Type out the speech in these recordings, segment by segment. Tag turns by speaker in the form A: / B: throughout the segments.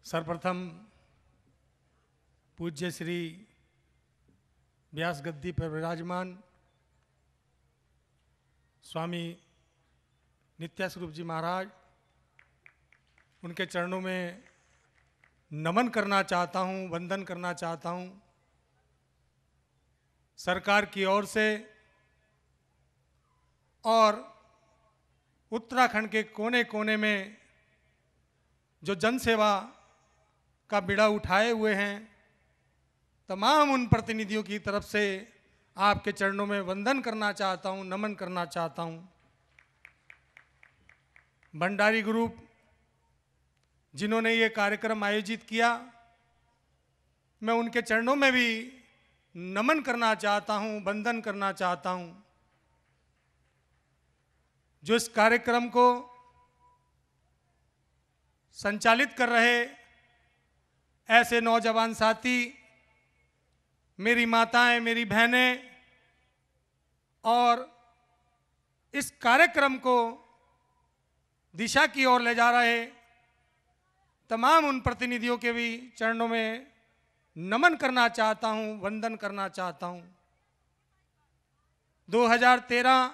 A: सर्वप्रथम पूज्य श्री व्यास गद्दी पर विराजमान स्वामी नित्यास्वरूप जी महाराज, उनके चरणों में नमन करना चाहता हूँ, वंदन करना चाहता हूँ। सरकार की ओर से और उत्तराखंड के कोने कोने में जो जनसेवा का बीड़ा उठाए हुए हैं, तमाम उन प्रतिनिधियों की तरफ से आपके चरणों में वंदन करना चाहता हूँ, नमन करना चाहता हूँ। भंडारी ग्रुप जिन्होंने ये कार्यक्रम आयोजित किया, मैं उनके चरणों में भी नमन करना चाहता हूँ, वंदन करना चाहता हूँ। जो इस कार्यक्रम को संचालित कर रहे ऐसे नौजवान साथी, मेरी माताएं, मेरी बहनें, और इस कार्यक्रम को दिशा की ओर ले जा रहे तमाम उन प्रतिनिधियों के भी चरणों में नमन करना चाहता हूं, वंदन करना चाहता हूं। 2013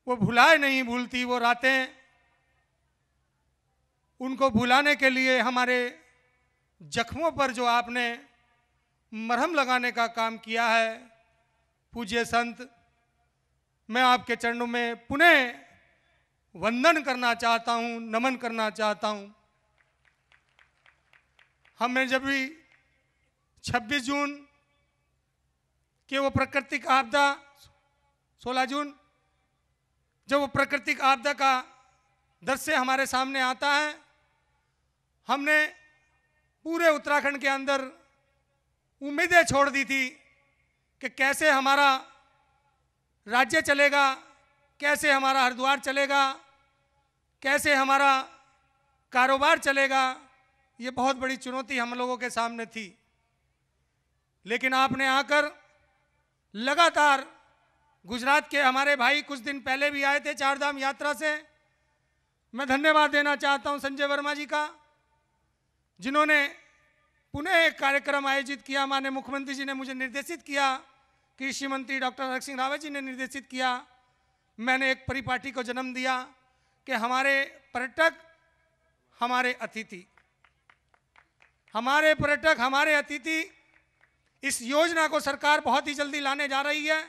A: वो भुलाए नहीं भूलती वो रातें, उनको भुलाने के लिए हमारे जख्मों पर जो आपने मरहम लगाने का काम किया है, पूज्य संत, मैं आपके चरणों में पुनः वंदन करना चाहता हूं, नमन करना चाहता हूं। हमने जब भी 26 जून के वो प्राकृतिक आपदा, 16 जून जब वो प्राकृतिक आपदा का दृश्य हमारे सामने आता है, हमने पूरे उत्तराखंड के अंदर उम्मीदें छोड़ दी थी कि कैसे हमारा राज्य चलेगा, कैसे हमारा हरिद्वार चलेगा, कैसे हमारा कारोबार चलेगा। ये बहुत बड़ी चुनौती हम लोगों के सामने थी, लेकिन आपने आकर लगातार, गुजरात के हमारे भाई कुछ दिन पहले भी आए थे चारधाम यात्रा से, मैं धन्यवाद देना चाहता हूं संजय वर्मा जी का, जिन्होंने पुनः एक कार्यक्रम आयोजित किया। माननीय मुख्यमंत्री जी ने मुझे निर्देशित किया, कृषि मंत्री डॉक्टर हरक सिंह रावत जी ने निर्देशित किया, मैंने एक परिपाटी को जन्म दिया कि हमारे पर्यटक हमारे अतिथि, हमारे पर्यटक हमारे अतिथि। इस योजना को सरकार बहुत ही जल्दी लाने जा रही है।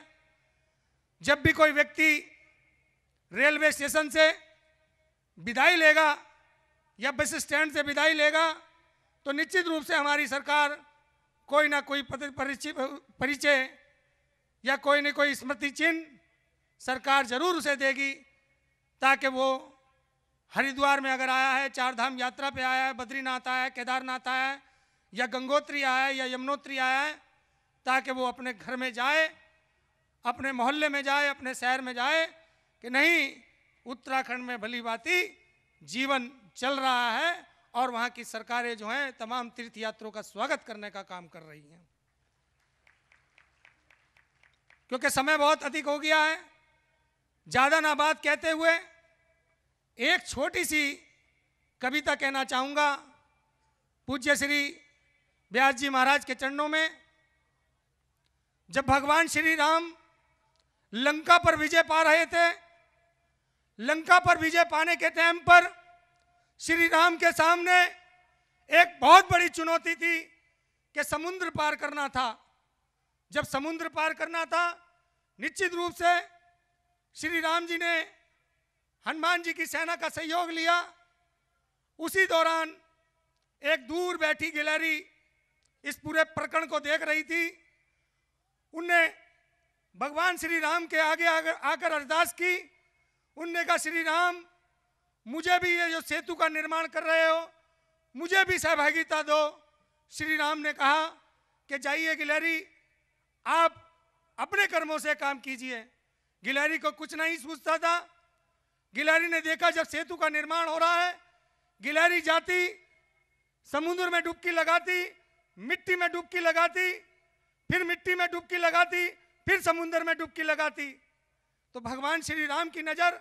A: जब भी कोई व्यक्ति रेलवे स्टेशन से विदाई लेगा या बस स्टैंड से विदाई लेगा, तो निश्चित रूप से हमारी सरकार कोई ना कोई परिचय या कोई न कोई स्मृति चिन्ह सरकार जरूर उसे देगी, ताकि वो हरिद्वार में अगर आया है, चारधाम यात्रा पे आया है, बद्रीनाथ आया है, केदारनाथ आया है, या गंगोत्री आया है, या यमुनोत्री आया है, ताकि वो अपने घर में जाए, अपने मोहल्ले में जाए, अपने शहर में जाए कि नहीं, उत्तराखंड में भली भांति जीवन चल रहा है और वहाँ की सरकारें जो हैं तमाम तीर्थ यात्रियों का स्वागत करने का काम कर रही हैं। क्योंकि समय बहुत अधिक हो गया है, ज़्यादा ना बात कहते हुए एक छोटी सी कविता कहना चाहूँगा पूज्य श्री व्यास जी महाराज के चरणों में। जब भगवान श्री राम लंका पर विजय पा रहे थे, लंका पर विजय पाने के टाइम पर श्री राम के सामने एक बहुत बड़ी चुनौती थी कि समुद्र पार करना था। जब समुद्र पार करना था, निश्चित रूप से श्री राम जी ने हनुमान जी की सेना का सहयोग लिया। उसी दौरान एक दूर बैठी गिलहरी इस पूरे प्रकरण को देख रही थी। उनने भगवान श्री राम के आगे आकर अरदास की। उनने कहा, श्री राम, मुझे भी ये जो सेतु का निर्माण कर रहे हो, मुझे भी सहभागिता दो। श्री राम ने कहा कि जाइए गिलहरी, आप अपने कर्मों से काम कीजिए। गिलहरी को कुछ नहीं सूझता था। गिलहरी ने देखा जब सेतु का निर्माण हो रहा है, गिलहरी जाती, समुद्र में डुबकी लगाती, मिट्टी में डुबकी लगाती, फिर मिट्टी में डुबकी लगाती, फिर समुद्र में डुबकी लगाती। तो भगवान श्री राम की नजर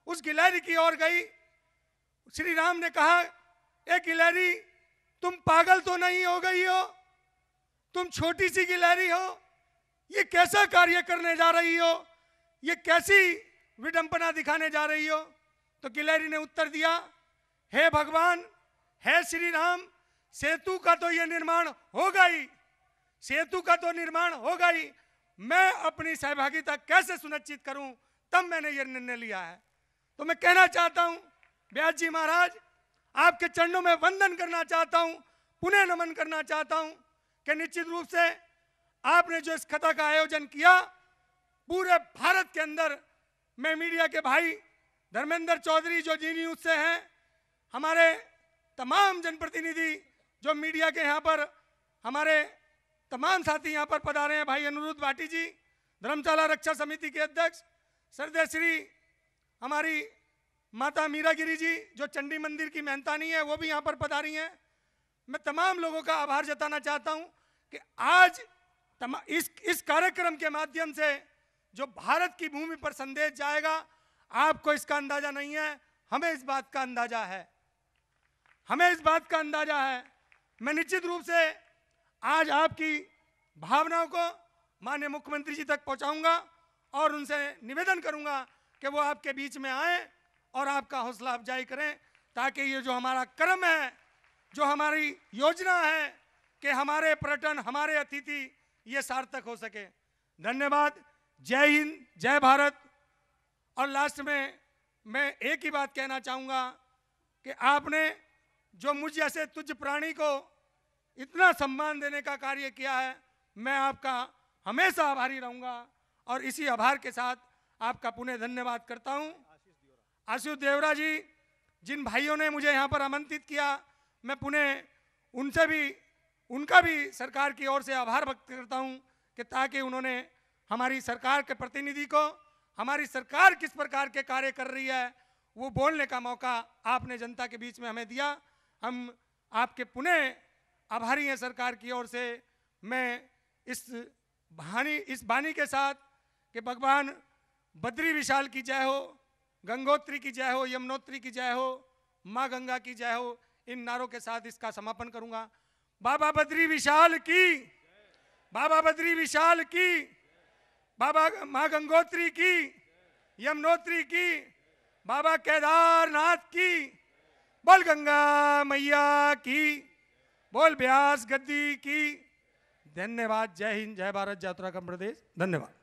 A: उस गिलहरी की ओर गई। श्री राम ने कहा ए गिलहरी, तुम पागल तो नहीं हो गई हो? तुम छोटी सी गिलहरी हो, ये कैसा कार्य करने जा रही हो? ये कैसी विडंबना दिखाने जा रही हो? तो गिलहरी ने उत्तर दिया, हे भगवान, हे श्री राम, सेतु का तो ये निर्माण होगा ही, सेतु का तो निर्माण होगा ही, मैं अपनी सहभागिता कैसे सुनिश्चित करूं, तब मैंने ये निर्णय लिया है। तो मैं कहना चाहता हूं, व्यास जी महाराज, आपके चरणों में वंदन करना चाहता हूं, पुनः नमन करना चाहता हूं कि निश्चित रूप से आपने जो इस कथा का आयोजन किया, पूरे भारत के अंदर, मैं मीडिया के भाई धर्मेंद्र चौधरी जो जी न्यूज से हैं, हमारे तमाम जनप्रतिनिधि जो मीडिया के यहाँ पर, हमारे तमाम साथी यहाँ पर पधारे हैं, भाई अनुरुद्ध भाटी जी, धर्मशाला रक्षा समिति के अध्यक्ष, श्रद्धेय श्री हमारी माता मीरागिरी जी जो चंडी मंदिर की मेहनतानी है, वो भी यहाँ पर पधारी हैं। मैं तमाम लोगों का आभार जताना चाहता हूँ कि आज इस कार्यक्रम के माध्यम से जो भारत की भूमि पर संदेश जाएगा, आपको इसका अंदाजा नहीं है, हमें इस बात का अंदाजा है, हमें इस बात का अंदाजा है। मैं निश्चित रूप से आज आपकी भावनाओं को माननीय मुख्यमंत्री जी तक पहुंचाऊंगा और उनसे निवेदन करूंगा कि वो आपके बीच में आए और आपका हौसला अफजाई करें, ताकि ये जो हमारा क्रम है, जो हमारी योजना है कि हमारे पर्यटन, हमारे अतिथि, ये सार्थक हो सके। धन्यवाद। जय हिंद, जय भारत। और लास्ट में मैं एक ही बात कहना चाहूँगा कि आपने जो मुझ जैसे तुझ प्राणी को इतना सम्मान देने का कार्य किया है, मैं आपका हमेशा आभारी रहूँगा और इसी आभार के साथ आपका पुनः धन्यवाद करता हूँ। आशीष देवरा जी, जिन भाइयों ने मुझे यहाँ पर आमंत्रित किया, मैं पुनः उनसे भी, उनका भी सरकार की ओर से आभार व्यक्त करता हूँ कि ताकि उन्होंने हमारी सरकार के प्रतिनिधि को, हमारी सरकार किस प्रकार के कार्य कर रही है, वो बोलने का मौका आपने जनता के बीच में हमें दिया। हम आपके पुनः आभारी हैं सरकार की ओर से। मैं इस बानी के साथ कि भगवान बद्री विशाल की जय हो, गंगोत्री की जय हो, यमुनोत्री की जय हो, माँ गंगा की जय हो, इन नारों के साथ इसका समापन करूंगा। बाबा बद्री विशाल की, बाबा बद्री विशाल की, बाबा माँ गंगोत्री की, यमुनोत्री की, बाबा केदारनाथ की, बोल गंगा मैया की, बोल ब्यास गद्दी की। धन्यवाद। जय हिंद, जय भारत, जय उत्तराखंड प्रदेश। धन्यवाद।